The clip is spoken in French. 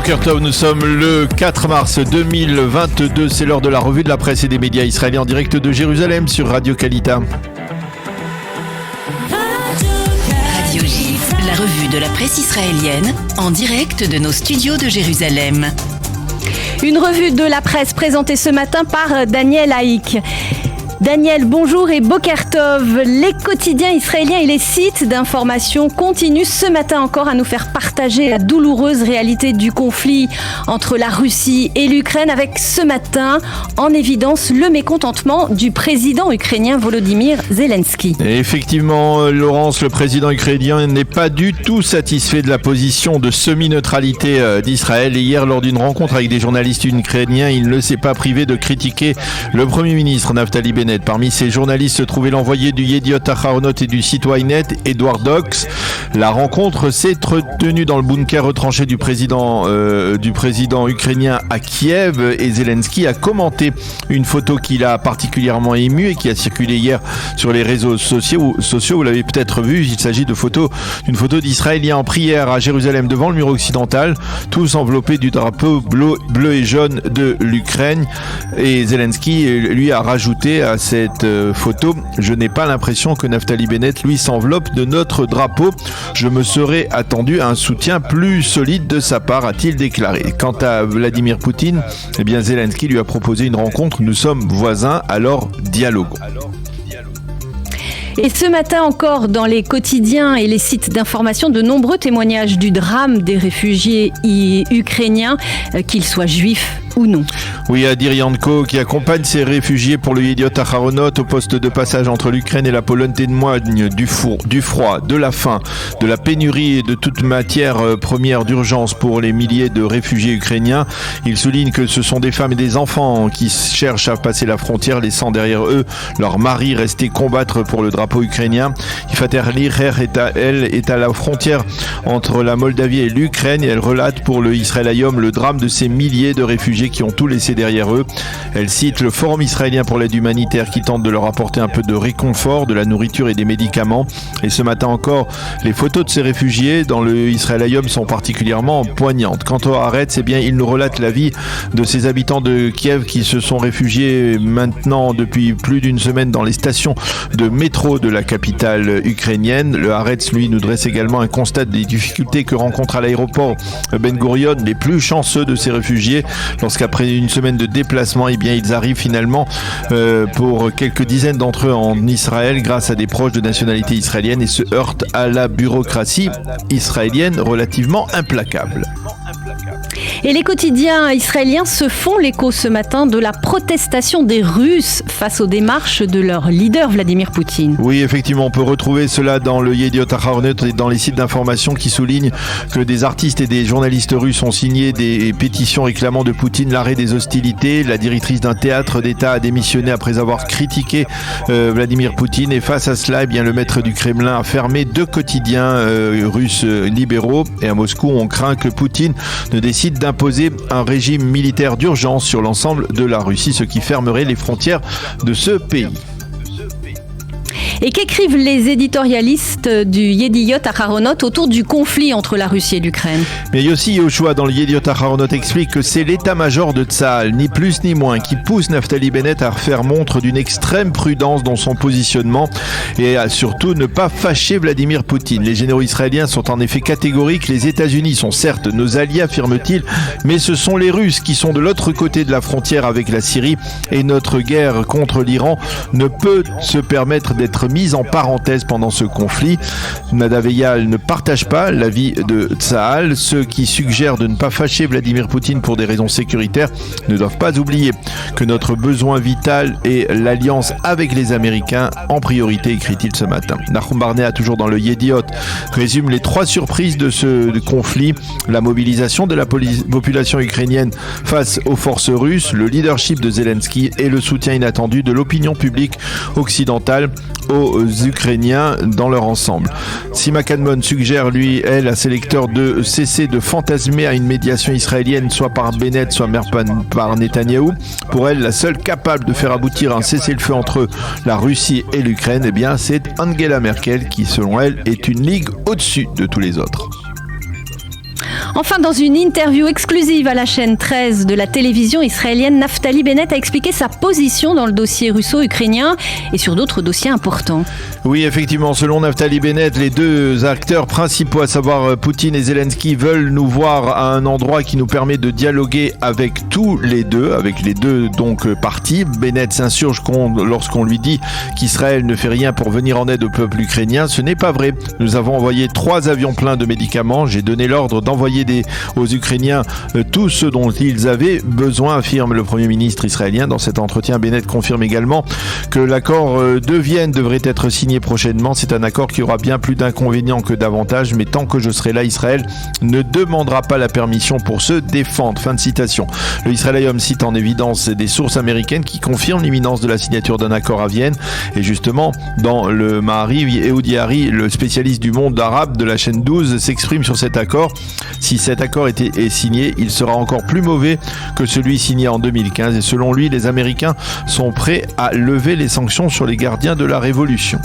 Boker Tov, nous sommes le 4 mars 2022, c'est l'heure de la revue de la presse et des médias israéliens en direct de Jérusalem sur Radio Kalita. Radio J, la revue de la presse israélienne en direct de nos studios de Jérusalem. Une revue de la presse présentée ce matin par Daniel Haïk. Daniel, bonjour et Boker Tov. Les quotidiens israéliens et les sites d'information continuent ce matin encore à nous faire partager la douloureuse réalité du conflit entre la Russie et l'Ukraine, avec ce matin en évidence le mécontentement du président ukrainien Volodymyr Zelensky. Et effectivement, Laurence, le président ukrainien n'est pas du tout satisfait de la position de semi-neutralité d'Israël. Et hier, lors d'une rencontre avec des journalistes ukrainiens, il ne s'est pas privé de critiquer le Premier ministre Naftali Bennett. Parmi ces journalistes se trouvait l'envoyé du Yediot Aharonot et du site Ynet, Edward Dox. La rencontre s'est tenue dans le bunker retranché du président ukrainien à Kiev, et Zelensky a commenté une photo qui l'a particulièrement ému et qui a circulé hier sur les réseaux sociaux. Vous l'avez peut-être vu, il s'agit d'une photo d'Israéliens en prière à Jérusalem devant le mur occidental, tous enveloppés du drapeau bleu et jaune de l'Ukraine. Et Zelensky lui a rajouté à cette photo: je n'ai pas l'impression que Naftali Bennett lui s'enveloppe de notre drapeau. Je me serais attendu à un soutien plus solide de sa part, a-t-il déclaré. Quant à Vladimir Poutine, Zelensky lui a proposé une rencontre. Nous sommes voisins, alors dialoguons. Et ce matin encore, dans les quotidiens et les sites d'information, de nombreux témoignages du drame des réfugiés ukrainiens, qu'ils soient juifs ou non. Oui, Adir Yanko, qui accompagne ces réfugiés pour le Yediot Aharonot au poste de passage entre l'Ukraine et la Pologne, témoigne du froid, de la faim, de la pénurie et de toute matière première d'urgence pour les milliers de réfugiés ukrainiens. Il souligne que ce sont des femmes et des enfants qui cherchent à passer la frontière, laissant derrière eux leurs maris restés combattre pour le drapeau ukrainien. Ifater Lirer est à la frontière entre la Moldavie et l'Ukraine, et elle relate pour le Israël Hayom le drame de ces milliers de réfugiés qui ont tout laissé derrière eux. Elle cite le Forum israélien pour l'aide humanitaire qui tente de leur apporter un peu de réconfort, de la nourriture et des médicaments. Et ce matin encore, les photos de ces réfugiés dans le Israël Hayom sont particulièrement poignantes. Quant au Haaretz, il nous relate la vie de ces habitants de Kiev qui se sont réfugiés maintenant depuis plus d'une semaine dans les stations de métro de la capitale ukrainienne. Le Haaretz, lui, nous dresse également un constat des difficultés que rencontrent à l'aéroport Ben Gurion les plus chanceux de ces réfugiés, lorsqu'après une semaine de déplacement, ils arrivent finalement pour quelques dizaines d'entre eux en Israël grâce à des proches de nationalité israélienne, et se heurtent à la bureaucratie israélienne relativement implacable. Et les quotidiens israéliens se font l'écho ce matin de la protestation des Russes face aux démarches de leur leader Vladimir Poutine. Oui, effectivement, on peut retrouver cela dans le Yediot Aharonot et dans les sites d'information qui soulignent que des artistes et des journalistes russes ont signé des pétitions réclamant de Poutine l'arrêt des hostilités. La directrice d'un théâtre d'État a démissionné après avoir critiqué Vladimir Poutine, et face à cela, le maître du Kremlin a fermé 2 quotidiens russes libéraux, et à Moscou, on craint que Poutine ne décide d'imposer un régime militaire d'urgence sur l'ensemble de la Russie, ce qui fermerait les frontières de ce pays. Et qu'écrivent les éditorialistes du Yediot Aharonot autour du conflit entre la Russie et l'Ukraine? Mais Yossi Yehoshua dans le Yediot Aharonot explique que c'est l'état-major de Tsahal, ni plus ni moins, qui pousse Naftali Bennett à faire montre d'une extrême prudence dans son positionnement et à surtout ne pas fâcher Vladimir Poutine. Les généraux israéliens sont en effet catégoriques. Les États-Unis sont certes nos alliés, affirme-t-il, mais ce sont les Russes qui sont de l'autre côté de la frontière avec la Syrie, et notre guerre contre l'Iran ne peut se permettre d'être mise en parenthèse pendant ce conflit. Nadav Eyal ne partage pas l'avis de Tsahal. Ceux qui suggèrent de ne pas fâcher Vladimir Poutine pour des raisons sécuritaires ne doivent pas oublier que notre besoin vital est l'alliance avec les Américains en priorité, écrit-il ce matin. Nahum Barnea, toujours dans le Yediot, résume les 3 surprises de ce conflit: la mobilisation de la population ukrainienne face aux forces russes, le leadership de Zelensky et le soutien inattendu de l'opinion publique occidentale aux Ukrainiens dans leur ensemble. Sima Kadmon suggère, elle, à ses lecteurs de cesser de fantasmer à une médiation israélienne, soit par Bennett, soit par Netanyahou. Pour elle, la seule capable de faire aboutir un cessez-le-feu entre la Russie et l'Ukraine, c'est Angela Merkel, qui, selon elle, est une ligue au-dessus de tous les autres. Enfin, dans une interview exclusive à la chaîne 13 de la télévision israélienne, Naftali Bennett a expliqué sa position dans le dossier russo-ukrainien et sur d'autres dossiers importants. Oui, effectivement, selon Naftali Bennett, les deux acteurs principaux, à savoir Poutine et Zelensky, veulent nous voir à un endroit qui nous permet de dialoguer avec les deux donc parties. Bennett s'insurge lorsqu'on lui dit qu'Israël ne fait rien pour venir en aide au peuple ukrainien. Ce n'est pas vrai. Nous avons envoyé 3 avions pleins de médicaments. J'ai donné l'ordre d'envoyer aux Ukrainiens tout ce dont ils avaient besoin, affirme le Premier ministre israélien. Dans cet entretien, Bennett confirme également que l'accord de Vienne devrait être signé prochainement. C'est un accord qui aura bien plus d'inconvénients que d'avantages, mais tant que je serai là, Israël ne demandera pas la permission pour se défendre. Fin de citation. Le Israël cite en évidence des sources américaines qui confirment l'imminence de la signature d'un accord à Vienne. Et justement, dans le Ma'ariv, Ehud Yari, le spécialiste du monde arabe de la chaîne 12, s'exprime sur cet accord. Si cet accord est signé, il sera encore plus mauvais que celui signé en 2015. Et selon lui, les Américains sont prêts à lever les sanctions sur les gardiens de la révolution.